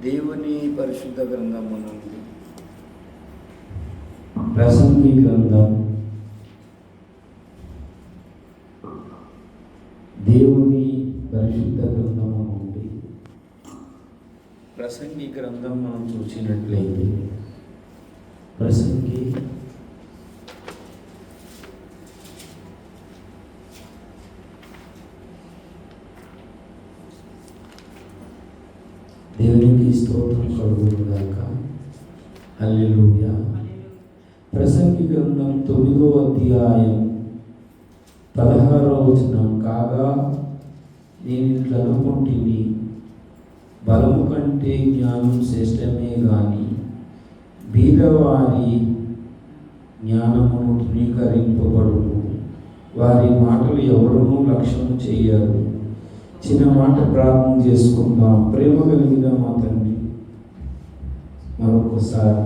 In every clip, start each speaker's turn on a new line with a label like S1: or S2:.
S1: దేవుని పరిశుద్ధ గ్రంథము నుండి
S2: ప్రసంగి గ్రంథం దేవుని పరిశుద్ధ గ్రంథము నుండి
S1: ప్రసంగి గ్రంథం మనం చూసినట్లయితే
S2: ప్రసంగి దేవునికి స్తోత్రం కలుగునుగాక. హల్లెలూయా. ప్రసంగి గ్రంథం 9వ అధ్యాయం 16వ వచనం. కాగా నేను ఇట్లా అనుకుంటుని, బలము కంటే జ్ఞానం శ్రేష్టమే గాని బీదవారి జ్ఞానమును తృణీకరింపబడును. వారి మాటలు ఎవరునూ లక్ష్యం చేయరు. చిన్న మాట ప్రార్థన చేసుకుందాం. ప్రేమ కలిగిన మా తండ్రి, మరొకసారి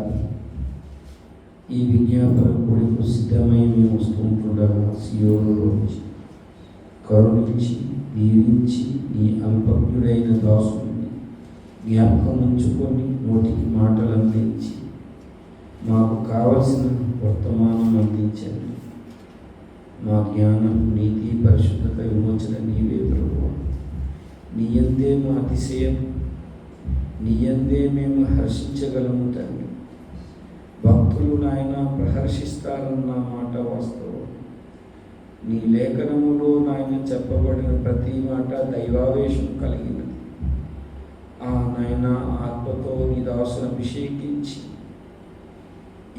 S2: ఈ విజ్ఞాపన కొడుకు సిద్ధమై మేము వస్తుంటుండగా సియోనులోంచి కరుణించి దీవించి నీ అల్పజ్ఞుడైన దాసుని జ్ఞాపకం ఉంచుకొని నోటికి మాటలు అందించి మాకు కావలసిన వర్తమానం అందించండి. మా జ్ఞానం, నీతి, పరిశుద్ధత, విమోచన నీవే ప్రభువా. నీ యందే మా అతిశయం, నీ యందే మేము హర్షించగలము తండ్రి. భక్తులు నాయన ప్రహర్షిస్తారన్న మాట వాస్తవం. నీ లేఖనములో నాయన చెప్పబడిన ప్రతి మాట దైవావేశం కలిగినది. ఆ నాయన ఆత్మతో నీ దాసును అభిషేకించి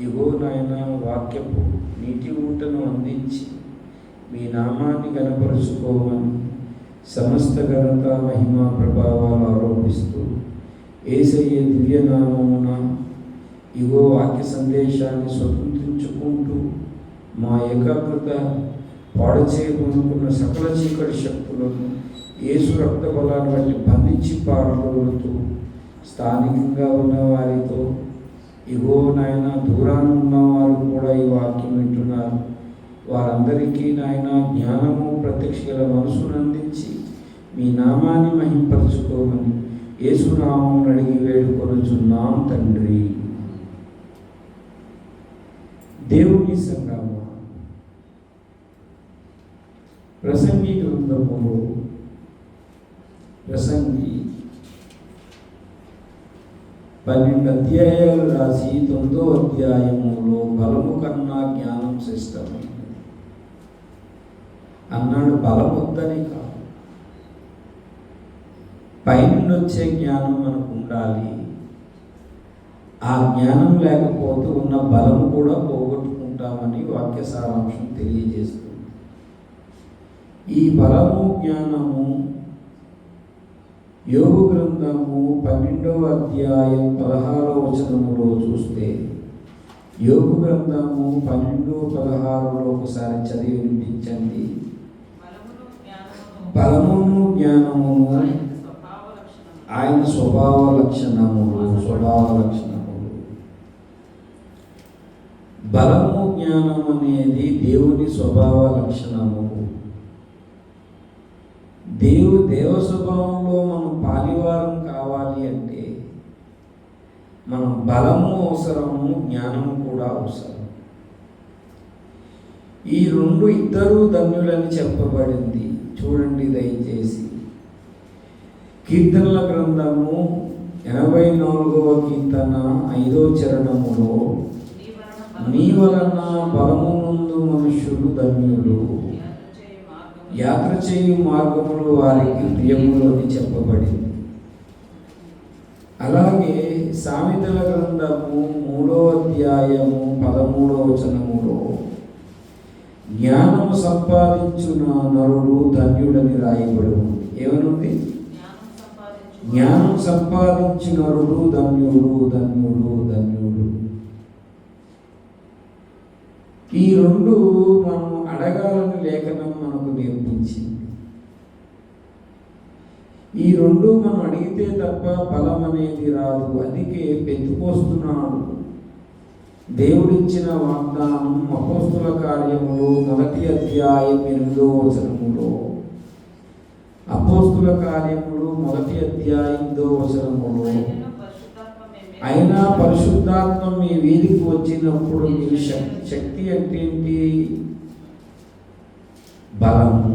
S2: ఇగో నాయన వాక్యపు నీటి ఊటను అందించి మీ నామాన్ని గణపరుచుకోమని సమస్త ఘనత, మహిమ, ప్రభావాలు ఆరోపిస్తూ యేసయ్య దివ్యనామమున ఇగో వాక్య సందేశాన్ని స్వతంత్రించుకుంటూ మా ఏకాగ్రత పాడు చేయబోనుకున్న సకల చీకటి శక్తులను యేసు రక్త బలాన్ని బట్టి బంధించి పారదోలుతూ స్థానికంగా ఉన్న వారితో ఇగో నాయన దూరాన ఉన్నవారు కూడా ఈ వాక్యం వింటున్నారు. వారందరికీ నాయన జ్ఞానము, ప్రత్యక్ష గల మనసును అందించి మీ నామాన్ని మహింపరచుకోమని యేసునామం అడిగి వేడుకొనుచున్నాం తండ్రి. దేవుని సంగమ ప్రసంగి గ్రంథములో ప్రసంగి 12 అధ్యాయాలు రాసి 9వ అధ్యాయములో బలము కన్నా జ్ఞానం శ్రేష్టమైనది అన్నాడు. బలం వద్దని కాదు, పైనుండి వచ్చే జ్ఞానం మనకు ఉండాలి. ఆ జ్ఞానం లేకపోతే ఉన్న బలము కూడా పోగొట్టుకుంటామని వాక్య సారాంశం తెలియజేస్తుంది. ఈ బలము, జ్ఞానము యోబు గ్రంథము 12వ అధ్యాయం 16వ వచనములో చూస్తే, యోబు గ్రంథము 12:16 ఒకసారి చదివి వినిపించండి. బలమును జ్ఞానమును ఆయన స్వభావ లక్షణములు. బలము, జ్ఞానం అనేది దేవుని స్వభావ లక్షణము. దేవ స్వభావంలో మనం పాలివారం కావాలి అంటే మనం బలము అవసరము, జ్ఞానము కూడా అవసరం. ఈ రెండు ఇద్దరు ధన్యులని చెప్పబడింది. చూడండి దయచేసి కీర్తనల గ్రంథము 84వ కీర్తన 5వ చరణములో, నీ వలన బలము నుండు మనుషులు ధన్యులు, యాత్ర చేయు మార్గములు వారికి ప్రియములు అని చెప్పబడింది. అలాగే సామెతల గ్రంథము 3వ అధ్యాయము 13వ వచనములో, జ్ఞానము సంపాదించున నరుడు ధన్యుడని రాయబడి ఉంది. ఏమనుంది? జ్ఞానం సంపాదించిన నరుడు ధన్యుడు, ధన్యుడు, ధన్యుడు. ఈ రెండు మనం అడగాలని లేఖనం మనకు నేర్పించింది. ఈ రెండు మనం అడిగితే తప్ప బలం అనేది రాదు. అందుకే పెంతుకోస్తున్నాడు. దేవుడిచ్చిన వాగ్దానం అపోస్తుల కార్యములు 1వ అధ్యాయం 8వ వచనములో, అపోస్తుల కార్యములు 1వ అధ్యాయం 8వ వచనములో అయినా పరిశుద్ధాత్మ మీ వీధికి వచ్చినప్పుడు మీరు శక్తి అంటే ఏంటి? బలము.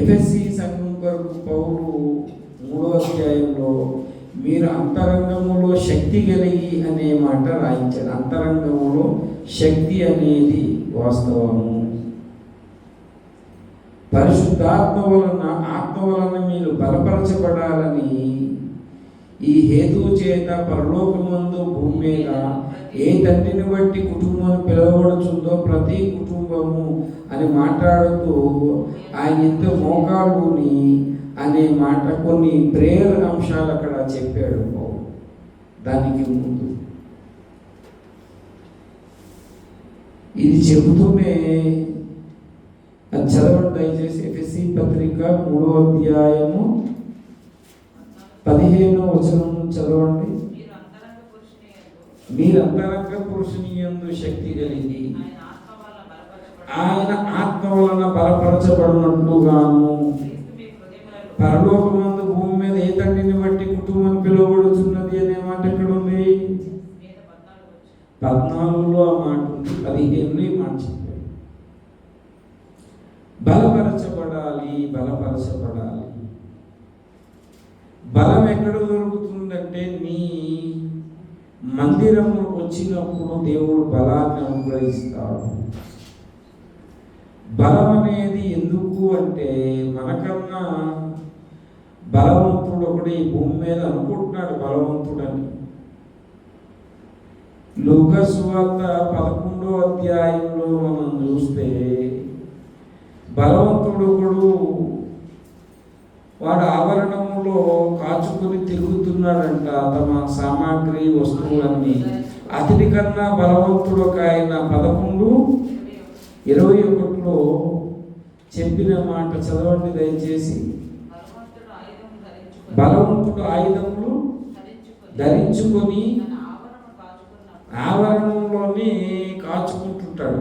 S2: ఎఫెసీ సంఘం కొరకు పౌలు 3వ అధ్యాయంలో మీరు అంతరంగములో శక్తి కలిగి అనే మాట రాయించారు. అంతరంగములో శక్తి అనేది వాస్తవము. పరిశుద్ధాత్మ వలన, ఆత్మ వలన మీరు బలపరచబడాలని ఈ హేతువు చేత పరలోకమందు భూమి మీద ఏ తండ్రిని బట్టి కుటుంబం పిలువబడుతుందో ప్రతి కుటుంబము అని మాట్లాడుతూ ఆయన ఇంత మోకాళ్ళుని అనే మాట కొన్ని ప్రేయర్ అంశాలు అక్కడ చెప్పాడు పౌలు. దానికి ముందు ఇది చెబుతూనే అది చదవండి దయచేసి. ఎఫెసీ పత్రిక 3వ అధ్యాయము 15వ వచనం చదవండి. మీరు అంతరంగ పురుషుని యందు శక్తి కలిగి ఆయన ఆత్మ వలన బలపరచబడినట్లుగాను పరలోకమందు భూమి మీద ఏ తండ్రిని బట్టి కుటుంబం పిలువబడుతున్నది అనే మాట ఎక్కడ ఉంది? 14లో ఆ మాట ఉంది, 15లో ఈ మాట చెప్పాడు. బలపరచబడాలి, బలపరచబడాలి. బలం ఎక్కడ దొరుకుతుందంటే మీ మందిరంలో వచ్చినప్పుడు దేవుడు బలాన్ని అనుగ్రహిస్తాడు. బలం అనేది ఎందుకు అంటే మనకన్నా బలవంతుడు ఒకడు ఈ భూమి మీద అనుకుంటున్నాడు బలవంతుడని. లూకా సువార్త 11వ అధ్యాయంలో మనం చూస్తే బలవంతుడు ఒకడు వాడు ఆవరణంలో కాచుకొని తిరుగుతున్నాడంట తమ సామాగ్రి వస్తువులన్నీ. అతని కన్నా బలవంతుడు ఒక ఆయన 11:21లో చెప్పిన మాట చదవండి దయచేసి. బలవంతుడు ఆయుధములు ధరించుకొని ఆవరణంలోని కాచుకుంటుంటాడు.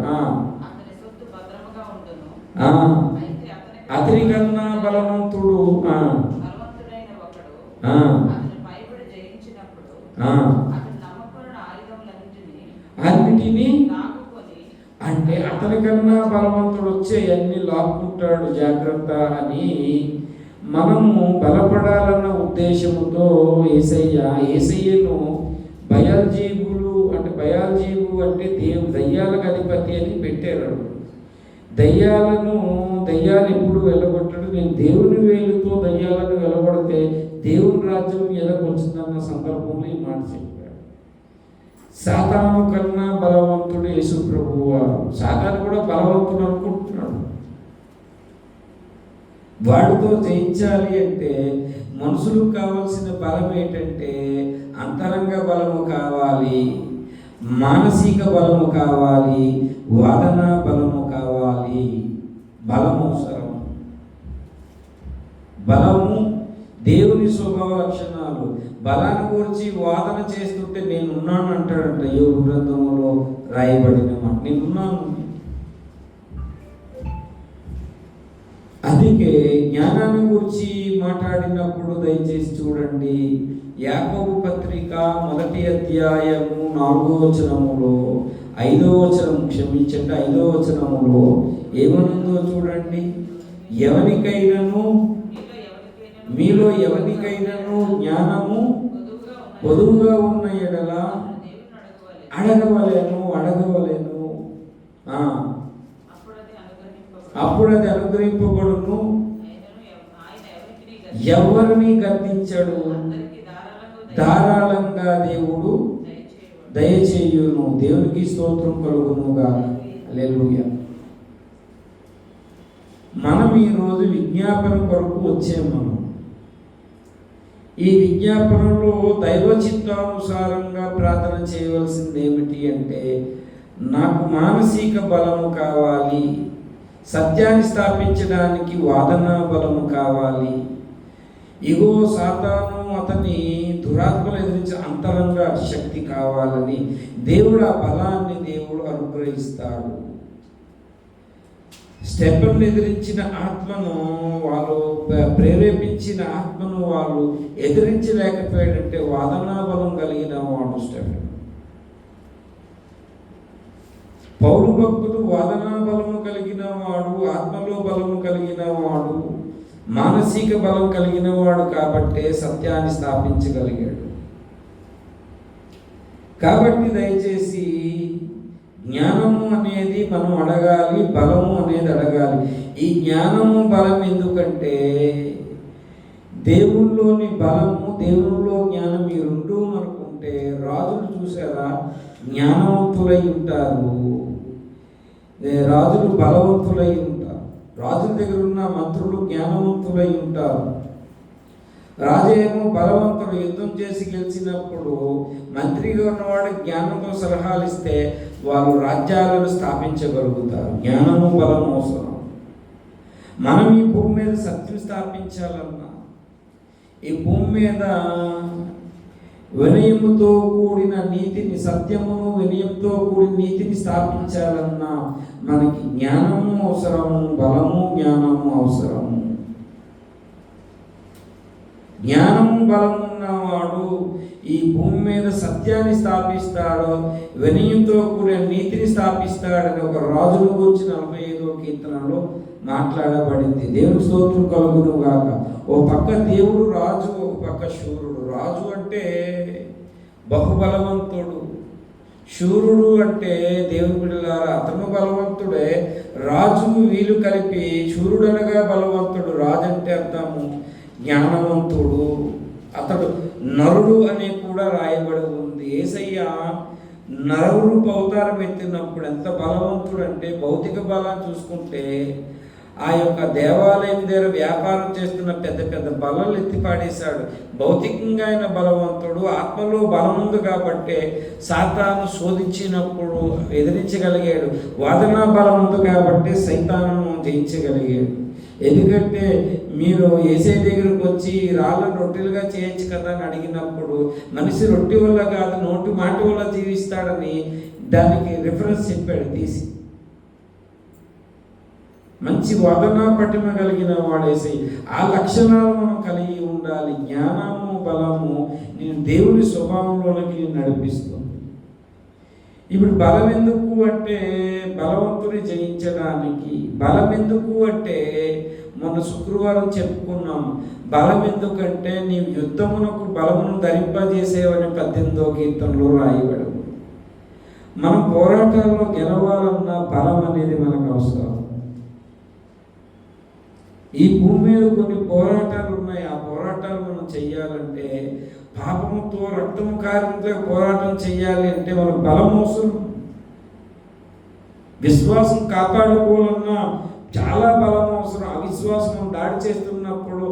S2: అతని కన్నా బలవంతుడు అన్నిటినీ అంటే అతని కన్నా బలవంతుడు వచ్చే అన్ని లాక్కుంటాడు జాగ్రత్త అని మనము బలపడాలన్న ఉద్దేశముతో యేసయ్యను బయల్జీబులు అంటే బయల్జీబు అంటే దయ్యాలకు అధిపతి అని పెట్టారు. దయ్యాలు ఎప్పుడు వెళ్ళగొట్టడు. నేను దేవుని వేలుతో దయ్యాలను వెళ్ళగొడితే దేవుని రాజ్యం ఎలాగొచ్చిందన్న సందర్భంలో ఈ మాట చెప్పాడు. సాతాను కన్నా బలవంతుడు యేసు ప్రభువు వారు. సాతాను కూడా బలవంతుడు అనుకుంటున్నాడు. వాడితో జయించాలి అంటే మనుషులకు కావాల్సిన బలం ఏంటంటే అంతరంగ బలము కావాలి, మానసిక బలము కావాలి, వాదన బలము కావాలి. బలం అవసరం. బలము దేవుని స్వభావ లక్షణాలు. బలాన్ని గురించి వాదన చేస్తుంటే నేనున్నాను అంటాడంట యోబు గ్రంథంలో రాయబడిన మాట. నేనున్నాను. అందుకే జ్ఞానాన్ని గురించి మాట్లాడినప్పుడు దయచేసి చూడండి. యాకోబు పత్రిక 1వ అధ్యాయము 4వ వచనములో 5వ వచనం క్షమించండి 5వ వచనములో ఏమనుందో చూడండి. మీలో ఎవరికైనాను జ్ఞానము పొదువుగా ఉన్న ఎడల అడగవలేను. అప్పుడు అది అనుగ్రహింపబడును. ఎవరిని గద్దించడు, ధారాళంగా దేవుడు దయచేయును. దేవునికి స్తోత్రం కలుగునుగా. హల్లెలూయా. మనం ఈరోజు విజ్ఞాపన కొరకు వచ్చాము. ఈ విజ్ఞాపనలో దైవ చిత్తానుసారంగా ప్రార్థన చేయవలసింది ఏమిటి అంటే నాకు మానసిక బలము కావాలి, సత్యాన్ని స్థాపించడానికి వాదన బలము కావాలి. ఇగో సాతాను అతని దురాత్మలు ఎదిరించే అంతరంగ శక్తి కావాలని దేవుడు ఆ బలాన్ని దేవుడు అనుగ్రహిస్తాడు. స్టెఫెన్ను ఎదిరించిన ఆత్మను వాళ్ళు ప్రేరేపించిన ఆత్మను వాళ్ళు ఎదిరించలేకపోయాడంటే వాదనా బలం కలిగిన వాడు స్టెఫెన్. పౌలు భక్తుడు వాదనా బలము కలిగిన వాడు, ఆత్మలో బలము కలిగిన వాడు, మానసిక బలం కలిగిన వాడు కాబట్టే సత్యాన్ని స్థాపించగలిగాడు. కాబట్టి దయచేసి జ్ఞానము అనేది మనం అడగాలి, బలము అనేది అడగాలి. ఈ జ్ఞానము బలం ఎందుకంటే దేవుళ్ళలోని బలము, దేవుళ్ళలో జ్ఞానం ఈ రెండు అనుకుంటే రాజులు చూసారా జ్ఞానవంతులై ఉంటారు, రాజులు బలవంతులై ఉంటారు. రాజుల దగ్గర ఉన్న మంత్రులు జ్ఞానవంతులై ఉంటారు. రాజేమో బలవంతుడు, యుద్ధం చేసి గెలిచినప్పుడు మంత్రిగా ఉన్నవాడు జ్ఞానంతో సలహాలు ఇస్తే వాళ్ళు రాజ్యాలను స్థాపించగలుగుతారు. జ్ఞానము బలం అవసరం. మనం ఈ భూమి మీద సత్యం స్థాపించాలన్నా, ఈ భూమి మీద వినయముతో కూడిన నీతిని, సత్యమును వినయంతో కూడిన నీతిని స్థాపించాలన్నా మనకి జ్ఞానము అవసరము, బలము జ్ఞానము అవసరము. జ్ఞానము బలము ఉన్నవాడు ఈ భూమి మీద సత్యాన్ని స్థాపిస్తాడు, వినయంతో కూడిన నీతిని స్థాపిస్తాడని ఒక రాజుల గురించి 45వ కీర్తనలో మాట్లాడబడింది. దేవుని స్తోత్రం కలుగును గాక. ఓ పక్క దేవుడు రాజు, ఒక పక్క శూరుడు. రాజు అంటే బహుబలవంతుడు, శూరుడు అంటే దేవుని బిడ్డలారా అతను బలవంతుడే. రాజు వీలు కలిపి శూరుడనగా బలవంతుడు. రాజు అంటే అర్థము జ్ఞానవంతుడు, అతడు నరుడు అని కూడా రాయబడి ఉంది. యేసయ్య నరరూప అవతారం ఎత్తినప్పుడు ఎంత బలవంతుడు అంటే, భౌతిక బలాన్ని చూసుకుంటే ఆ యొక్క దేవాలయం దగ్గర వ్యాపారం చేస్తున్న పెద్ద పెద్ద బలాలు ఎత్తి పాడేశాడు. భౌతికంగా ఆయన బలవంతుడు, ఆత్మలో బలం ఉంది కాబట్టి సాతాను శోధించినప్పుడు ఎదిరించగలిగాడు. వాదనా బలం ఉంది కాబట్టి సైతాను జయించగలిగాడు. ఎందుకంటే మీరు యేసయ్య దగ్గరకు వచ్చి రాళ్ళను రొట్టెలుగా చేయొచ్చు కదా అని అడిగినప్పుడు మనిషి రొట్టె వల్ల కాదు నోటి మాట వల్ల జీవిస్తాడని దానికి రిఫరెన్స్ చెప్పాడు తీసి. మంచి వాదనా పటిమ కలిగిన వాడేసి ఆ లక్షణాలు మనం కలిగి ఉండాలి. జ్ఞానము బలము నేను దేవుని స్వభావంలోనికి నడిపిస్తుంది. ఇప్పుడు బలం ఎందుకు అంటే బలవంతుని జయించడానికి. బలం ఎందుకు అంటే మొన్న శుక్రవారం చెప్పుకున్నాం. బలం ఎందుకంటే నీవు యుద్ధమునకు బలమును ధరింపజేసేవని 18వ కీర్తనలో రాయబడి. మనం పోరాటాల్లో గెలవాలన్న బలం అనేది మనకు అవసరం. ఈ భూమి మీద కొన్ని పోరాటాలు ఉన్నాయి. ఆ పోరాటాలు మనం చెయ్యాలంటే పాపముతో రక్తము కారణంతో పోరాటం చెయ్యాలి అంటే మనకు బలం అవసరం. విశ్వాసం కాపాడుకోవాలన్నా చాలా బలం అవసరం. అవిశ్వాసం దాడి చేస్తున్నప్పుడు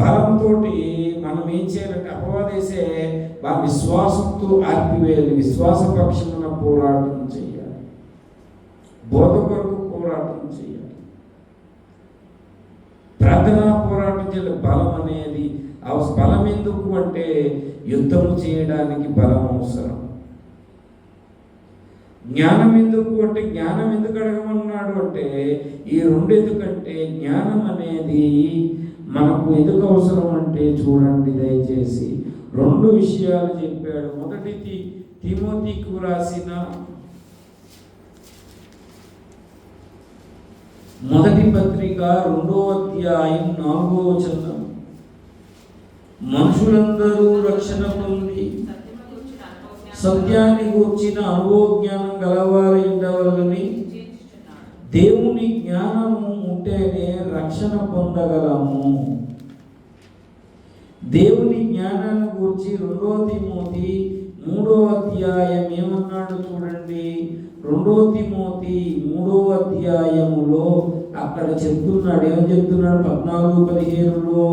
S2: బలంతో మనం ఏం చేయాలంటే అపవాదేసే ఆ విశ్వాసంతో ఆర్పివేయాలి. విశ్వాస పక్షమున పోరాటం చేయాలి, బోధ కొరకు పోరాటం చేయాలి, ప్రార్థనా పోరాటం చేయాలి. బలం అనేది బలం ఎందుకు అంటే యుద్ధము చేయడానికి బలం అవసరం. జ్ఞానం ఎందుకు అంటే జ్ఞానం ఎందుకు అడగమన్నాడు అంటే ఈ రెండు ఎందుకంటే జ్ఞానం అనేది మనకు ఎందుకు అవసరం అంటే చూడండి దయచేసి 2 విషయాలు చెప్పాడు. మొదటిది తిమోతికి రాసిన మొదటి పత్రిక 2వ అధ్యాయం 4వ వచనం, మనుషులందరూ రక్షణ పొంది సత్యాన్ని గూర్చిన అనుభవజ్ఞానం గలవారై ఉండవలని దేవుని జ్ఞానము ఉంటేనే రక్షణ పొందగలము. దేవుని జ్ఞానాన్ని గూర్చి 2వ తిమోతి 3వ అధ్యాయం ఏమన్నాడు చూడండి. 2వ తిమోతి 3వ అధ్యాయములో అక్కడ చెప్తున్నాడు. ఏం చెప్తున్నాడు? 14-15లో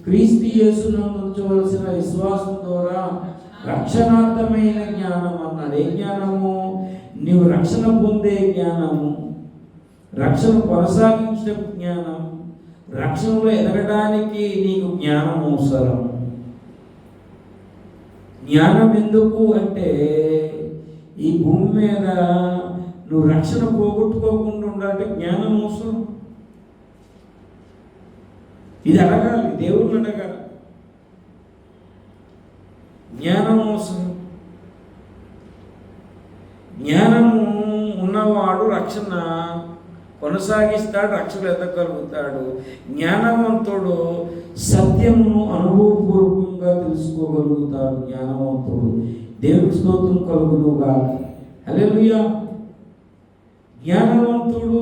S2: క్రీస్తు యేసునందు ఉంచవలసిన విశ్వాసం ద్వారా రక్షణార్థమైన జ్ఞానం అన్నాడు. ఏ జ్ఞానము? నీవు రక్షణ పొందే జ్ఞానము, రక్షణ కొనసాగించే జ్ఞానం, రక్షణలో ఎదగడానికి నీకు జ్ఞానం అవసరం. జ్ఞానం ఎందుకు అంటే ఈ భూమి మీద నువ్వు రక్షణ పోగొట్టుకోకుండా ఉండాలంటే జ్ఞానం అవసరం. ఇది అడగాలి, దేవుణ్ణి అడగాలి. జ్ఞానం అవసరం. జ్ఞానము ఉన్నవాడు రక్షణ కొనసాగిస్తాడు, రక్షణ ఎదగలుగుతాడు. జ్ఞానవంతుడు సత్యమును అనుభవపూర్వకంగా తెలుసుకోగలుగుతాడు. జ్ఞానవంతుడు. దేవుని స్తోత్రం కలుగునుగా. హల్లెలూయా. జ్ఞానవంతుడు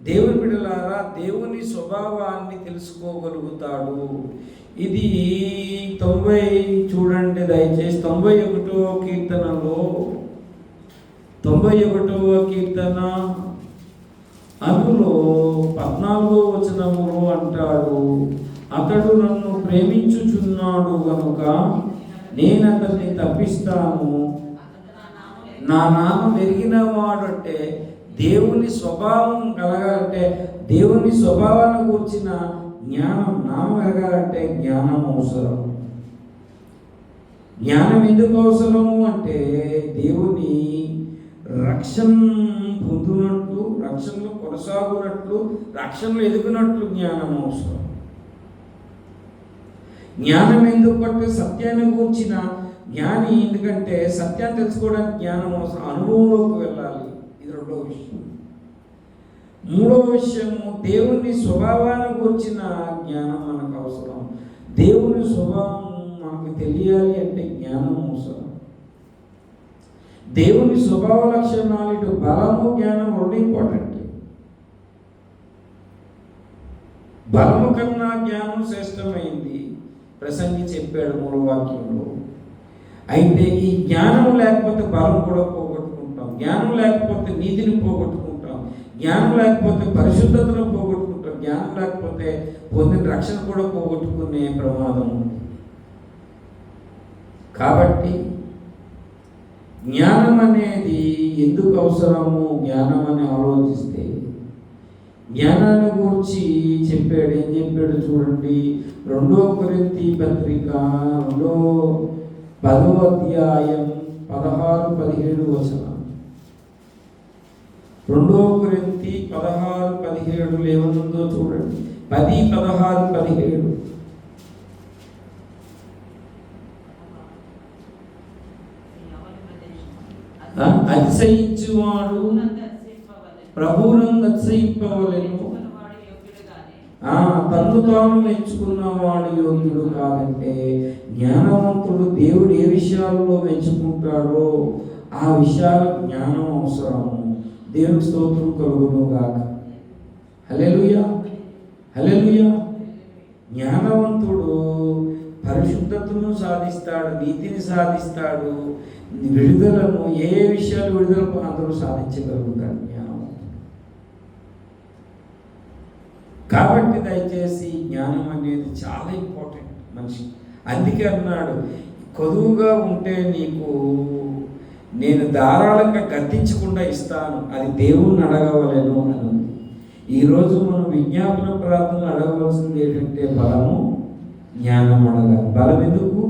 S2: దేవుని బిడ్డలారా దేవుని స్వభావాన్ని తెలుసుకోగలుగుతాడు. ఇది 90 చూడండి దయచేసి 91వ కీర్తనలో 91వ కీర్తన అందులో 14వ వచనములో అంటాడు, అతడు నన్ను ప్రేమించుచున్నాడు గనుక నేను అతన్ని తప్పిస్తాను. నా నామం ఎరిగిన వాడు అంటే దేవుని స్వభావం కలగాలంటే, దేవుని స్వభావాన్ని కూర్చిన జ్ఞానం నామం ఎరగాలంటే జ్ఞానం అవసరం. జ్ఞానం ఎందుకు అవసరము అంటే దేవుని రక్షణ పొందునట్లు, రక్షణలో కొనసాగునట్లు, రక్షణలో ఎదుగునట్లు జ్ఞానం అవసరం. జ్ఞానం ఎందుకు అంటే సత్యాన్ని కూర్చిన జ్ఞాని, ఎందుకంటే సత్యాన్ని తెలుసుకోవడానికి జ్ఞానం అవసరం. అనుభవంలోకి వెళ్ళాలి. ఇది రెండవ విషయం. మూడవ విషయము దేవుని స్వభావాన్ని కూర్చిన జ్ఞానం మనకు అవసరం. దేవుని స్వభావం మనకు తెలియాలి అంటే జ్ఞానం అవసరం. దేవుని స్వభావ లక్షణాలు ఇటు బలము జ్ఞానం రెండు ఇంపార్టెంట్. బలము కన్నా జ్ఞానం శ్రేష్టమైంది ప్రసంగి చెప్పాడు మూల వాక్యంలో. అయితే ఈ జ్ఞానం లేకపోతే బలం కూడా పోగొట్టుకుంటాం, జ్ఞానం లేకపోతే నీతిని పోగొట్టుకుంటాం, జ్ఞానం లేకపోతే పరిశుద్ధతను పోగొట్టుకుంటాం, జ్ఞానం లేకపోతే పొందిన రక్షణ కూడా పోగొట్టుకునే ప్రమాదం ఉంది. కాబట్టి జ్ఞానం అనేది ఎందుకు అవసరము, జ్ఞానం అని ఆలోచిస్తే జ్ఞానాన్ని గురించి చెప్పాడు. ఏం చెప్పాడు చూడండి. 2 కొరింథీ పత్రిక 10వ అధ్యాయం 16-17 వచనం. 2 కొరింథీ 16-17 ఏమనుందో చూడండి. 10, 16, 17. అతిశయించువాడు ప్రభువునందు అతిశయింపవలెను, తన్ను తాను మెచ్చుకున్నవాడు యోగ్యుడు కాదంటే జ్ఞానవంతుడు దేవుడు ఏ విషయాల్లో మెచ్చుకుంటాడో ఆ విషయాల జ్ఞానం అవసరం. దేవుని స్తోత్రం కలుగును గాక. హల్లెలూయా, హల్లెలూయా. జ్ఞానవంతుడు పరిశుద్ధతను సాధిస్తాడు, నీతిని సాధిస్తాడు, విడుదలను ఏ విషయాలు విడుదల అందరూ సాధించగలుగుతాడు జ్ఞానవంతుడు. కాబట్టి దయచేసి జ్ఞానం అనేది చాలా ఇంపార్టెంట్ మనిషి. అందుకే అన్నాడు, కొదువుగా ఉంటే నీకు నేను ధారాళంగా గద్దించకుండా ఇస్తాను, అది దేవుణ్ణి అడగవలేను అని. ఈరోజు మనం విజ్ఞాపన ప్రార్థనలు అడగవలసింది ఏంటంటే బలము, జ్ఞానం అడగాలి. బలం ఎందుకు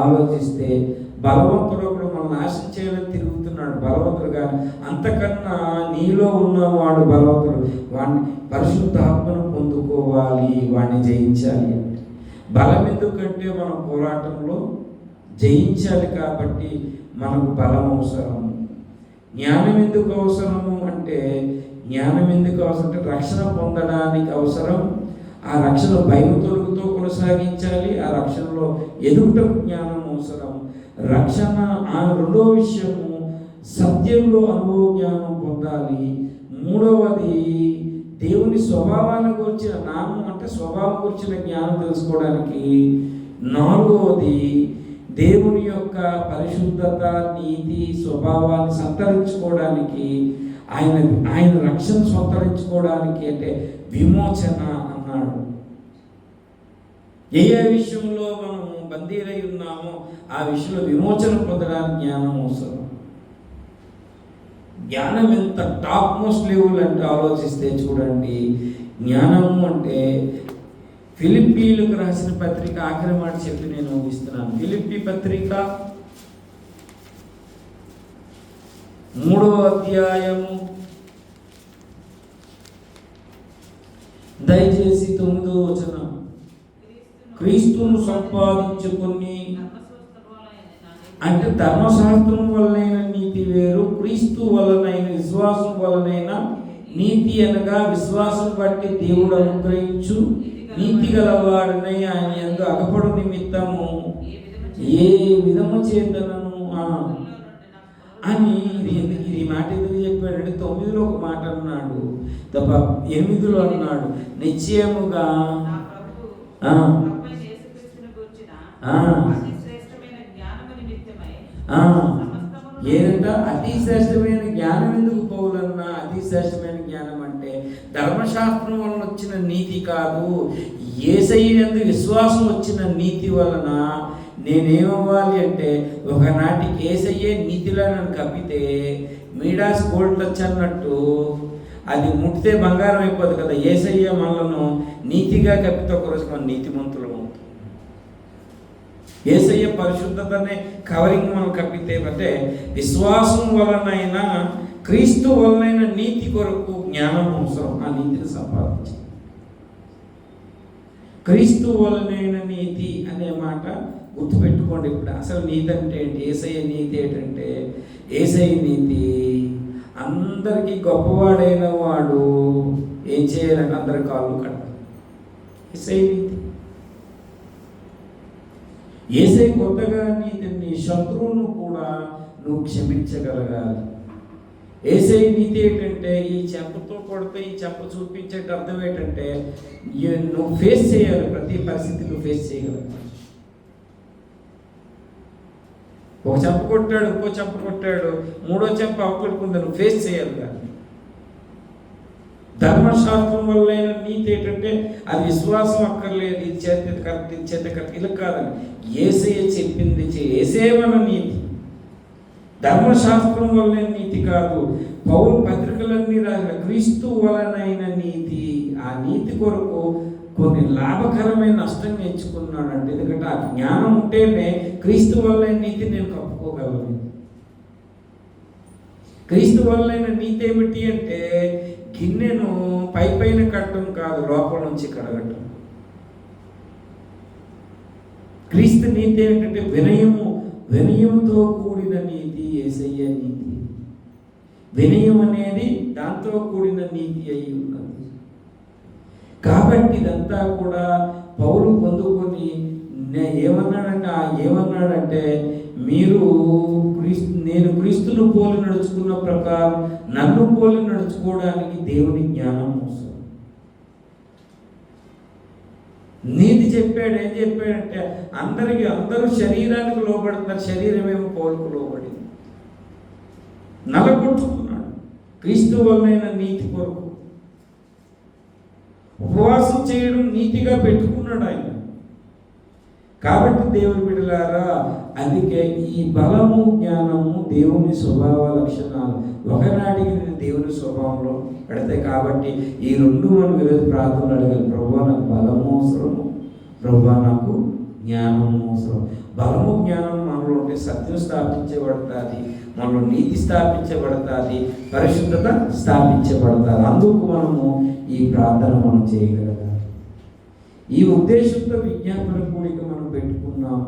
S2: ఆలోచిస్తే బలవంతుడు ఒకడు మనల్ని నాశనం చేయాలని తిరుగుతున్నాడు బలవంతుడు, కానీ అంతకన్నా నీలో ఉన్నవాడు బలవంతుడు. వాడిని పరిశుద్ధాత్మను పొందుకోవాలి, వాడిని జయించాలి. బలం ఎందుకంటే మనం పోరాటంలో జయించాలి కాబట్టి మనకు బలం అవసరం. జ్ఞానం ఎందుకు అవసరము అంటే, జ్ఞానం ఎందుకు అవసరం అంటే రక్షణ పొందడానికి అవసరం. ఆ రక్షణ భయముతొలుగుతో కొనసాగించాలి. ఆ రక్షణలో ఎదుగుటకు జ్ఞానం అవసరం. రక్షణ రెండో విషయము సత్యంలో అనుభవ జ్ఞానం పొందాలి. మూడవది దేవుని స్వభావాన్ని గురించిన నామం అంటే స్వభావం గురించిన జ్ఞానం తెలుసుకోవడానికి. నాలుగవది దేవుని యొక్క పరిశుద్ధత, నీతి, స్వభావాన్ని సంతరించుకోవడానికి, ఆయన రక్షణ సంతరించుకోవడానికి అంటే విమోచన అన్నాడు. ఏ విషయంలో మనం బందీలై ఉన్నామో ఆ విషయంలో విమోచన పొందడానికి జ్ఞానం అవసరం. జ్ఞానం ఎంత టాప్ మోస్ట్ లెవెల్ అంటే ఆలోచిస్తే చూడండి. జ్ఞానము అంటే ఫిలిప్పీలకు రాసిన పత్రిక ఆఖరి మాట చెప్పి నేను ముగిస్తున్నాను. ఫిలిప్పీ పత్రిక 3వ అధ్యాయము దయచేసి 9వ వచనం. క్రీస్తును సంపాదించుకొని, అంటే ధర్మశాస్త్రం వలనైన నీతి వేరు, క్రీస్తు వలనైన విశ్వాసం వలనైన నీతి అనగా విశ్వాసం బట్టి దేవుడు అనుగ్రహించు నీతి గలవాడనై ఆయన యందు అగపడు నిమిత్తము ఏ విధము చేతనను అని ఇది మాట ఎందుకు చెప్పాడంటే 9లో ఒక మాట అన్నాడు, తప్ప 8లో అన్నాడు. నిశ్చయముగా ఏదంట అతి శ్రేష్టమైన జ్ఞానం. ఎందుకు పౌలన్నా అతి శ్రేష్టమైన జ్ఞానం అంటే ధర్మశాస్త్రం వలన వచ్చిన నీతి కాదు, యేసయ్య యందు విశ్వాసం వచ్చిన నీతి వలన నేనేమవ్వాలి అంటే ఒకనాటికి యేసయ్యే నీతిలో నన్ను కప్పితే మీడాస్ గోల్డ్ టచ్ అన్నట్టు అది ముట్టితే బంగారం అయిపోదు కదా. యేసయ్య మనలను నీతిగా కప్పితే ఒకరోజు మన నీతిమంతులు అవుతాం. యేసయ్య పరిశుద్ధతనే కవరింగ్ మనం కప్పితే అంటే విశ్వాసం వలనైనా క్రీస్తు వలనైన నీతి కొరకు జ్ఞానం అవసరం. ఆ నీతిని సంపాదించి క్రీస్తు వలనైన నీతి అనే మాట గుర్తుపెట్టుకోండి. ఇప్పుడు అసలు నీతి అంటే ఏంటి? యేసయ్య నీతి ఏంటంటే యేసయ్య నీతి అందరికీ గొప్పవాడైన వాడు ఏం చేయాలంటే అందరి కాళ్ళు కట్టాలి. యేసయ్య నీతి. యేసయ్య కొత్తగా నీతి నీ శత్రువును కూడా నువ్వు క్షమించగలగాలి. యేసయ్య నీతి ఏంటంటే ఈ చెంపతో కొడితే ఈ చెంప చూపించేట అర్థం ఏంటంటే నువ్వు ఫేస్ చేయాలి, ప్రతి పరిస్థితి నువ్వు ఫేస్ చేయగలగాలి. ఒక చెంప కొట్టాడు, ఇంకో చెంప కొట్టాడు, 3వ చెంప అవకొట్టుకుంది, నువ్వు ఫేస్ చేయాలి. కానీ ధర్మశాస్త్రం వల్లైన నీతి ఏంటంటే అది విశ్వాసం అక్కర్లేదు, ఇది చేత కరెక్ట్, ఇది చేత కరెక్ట్, ఇలా కాదని యేసయ్య చెప్పింది యేసే మన నీతి. ధర్మశాస్త్రం వల్లైన నీతి కాదు. పౌలు పత్రికలన్నీ రాసిన క్రీస్తు వలనైన నీతి. ఆ నీతి కొరకు కొన్ని లాభకరమైన నష్టం ఎంచుకున్నాడంటే, ఎందుకంటే ఆ జ్ఞానం ఉంటేనే క్రీస్తు వలన నీతి నేను కప్పుకోగలను. క్రీస్తు వలన నీతి ఏమిటి అంటే గిన్నెను పైన కట్టడం కాదు, లోపల నుంచి కడగటం. క్రీస్తు నీతి ఏంటంటే వినయంతో కూడిన నీతి. యేసయ్య నీతి వినయం అనేది దాంతో కూడిన నీతి అయి ఉన్నది. కాబట్టి ఇదంతా కూడా పౌలు పొందుకొని ఏమన్నాడంటే నేను క్రీస్తును పోలి నడుచుకున్న ప్రకారం నన్ను పోలి నడుచుకోవడానికి దేవుని జ్ఞానం అవసరం. నీతి చెప్పాడు. ఏం చెప్పాడంటే అందరూ శరీరానికి లోబడుతున్నారు, శరీరం ఏమో పౌలుకు లోబడింది. నలగొట్టుకున్నాడు క్రీస్తు వలన నీతి కొరకు. ఉపవాసం చేయడం నీతిగా పెట్టుకున్నాడు ఆయన. కాబట్టి దేవుని బిడ్డలారా, అందుకే ఈ బలము జ్ఞానము దేవుని స్వభావ లక్షణాలు ఒకనాటికి నేను దేవుని స్వభావంలో పెడతాయి. కాబట్టి ఈ రెండు మనం ఈరోజు ప్రార్థనలు అడగాలి. ప్రభువా నాకు బలము అవసరము, ప్రభువా నాకు జ్ఞానము అవసరం. బలము జ్ఞానం మనలో ఉంటే సత్యం స్థాపించబడుతుంది, మనలో నీతి స్థాపించబడుతుంది, పరిశుద్ధత స్థాపించబడుతుంది. అందుకు మనము ఈ ప్రార్థన మనం చేయగలగాలి. ఈ ఉద్దేశంతో విజ్ఞాపన కూడిక మనం పెట్టుకున్నాం.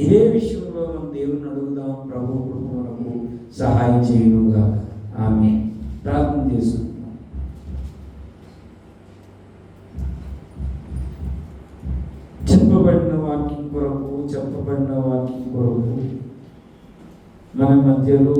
S2: ఇదే విషయంలో మనం దేవుని అడుగుదాం. ప్రభు కృప మనకు సహాయం చేయనుగా. ఆమేన్. ప్రార్థన చేసుకుందాం. చెప్పబడిన వాక్యం కొరకు మన మధ్యలో